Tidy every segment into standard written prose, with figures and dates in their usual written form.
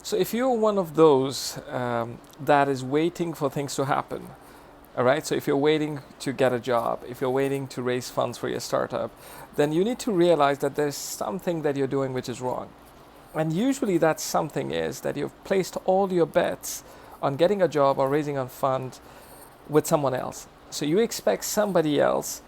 So if you're one of those that is waiting for things to happen, all right, so if you're waiting to get a job, if you're waiting to raise funds for your startup, then you need to realize that there's something that you're doing which is wrong. And usually that something is that you've placed all your bets on getting a job or raising a fund with someone else. So you expect somebody else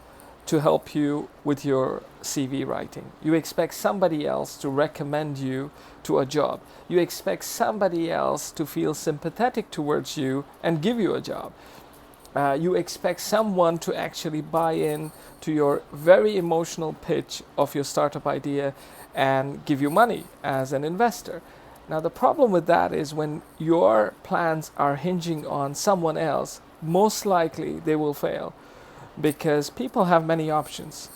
to help you with your CV writing. You expect somebody else to recommend you to a job. You expect somebody else to feel sympathetic towards you and give you a job. You expect someone to actually buy in to your very emotional pitch of your startup idea and give you money as an investor. Now, the problem with that is when your plans are hinging on someone else, most likely they will fail because people have many options.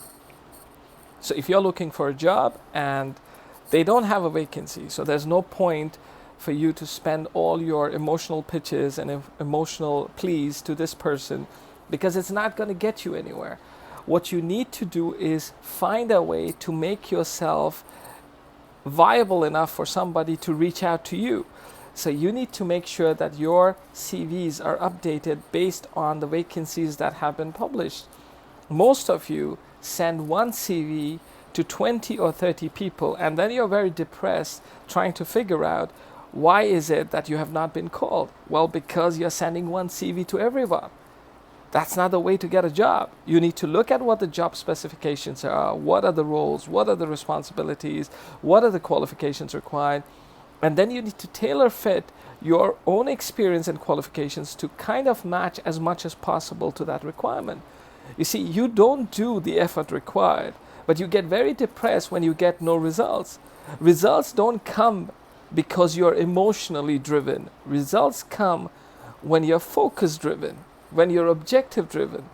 So if you're looking for a job and they don't have a vacancy, so there's no point for you to spend all your emotional pitches and emotional pleas to this person because it's not going to get you anywhere. What you need to do is find a way to make yourself viable enough for somebody to reach out to you. So you need to make sure that your CVs are updated based on the vacancies that have been published. Most of you send one CV to 20 or 30 people, and then you're very depressed trying to figure out why is it that you have not been called? Well, because you're sending one CV to everyone. That's not the way to get a job. You need to look at what the job specifications are, what are the roles, what are the responsibilities, what are the qualifications required, and then you need to tailor fit your own experience and qualifications to kind of match as much as possible to that requirement. You see, you don't do the effort required, but you get very depressed when you get no results. Results don't come because you're emotionally driven. Results come when you're focus driven, when you're objective driven.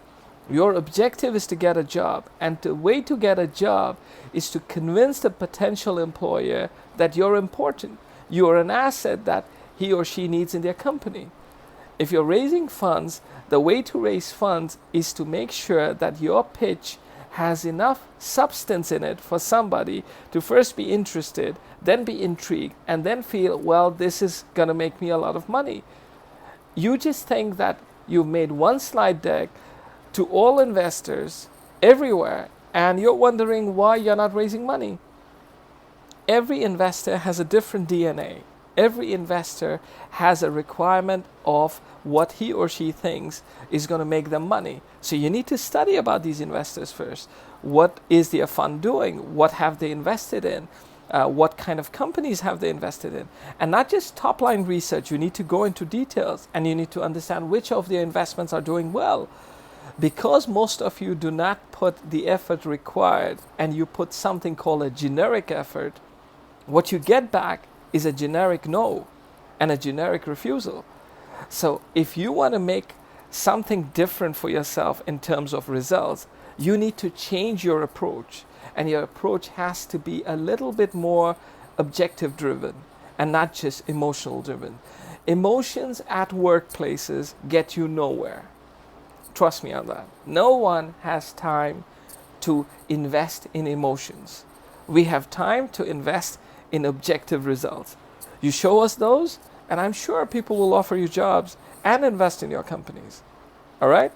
Your objective is to get a job, and the way to get a job is to convince the potential employer that you're important. You're an asset that he or she needs in their company. If you're raising funds, the way to raise funds is to make sure that your pitch has enough substance in it for somebody to first be interested, then be intrigued, and then feel, well, this is going to make me a lot of money. You just think that you've made one slide deck to all investors everywhere, and you're wondering why you're not raising money. Every investor has a different DNA. Every investor has a requirement of what he or she thinks is going to make them money. So you need to study about these investors first. What is their fund doing? What have they invested in? What kind of companies have they invested in? And not just top-line research. You need to go into details, and you need to understand which of their investments are doing well. Because most of you do not put the effort required, and you put something called a generic effort, what you get back is a generic no and a generic refusal. So if you want to make something different for yourself in terms of results, you need to change your approach. And your approach has to be a little bit more objective driven and not just emotional driven. Emotions at workplaces get you nowhere. Trust me on that. No one has time to invest in emotions. We have time to invest in objective results. You show us those, and I'm sure people will offer you jobs and invest in your companies. All right?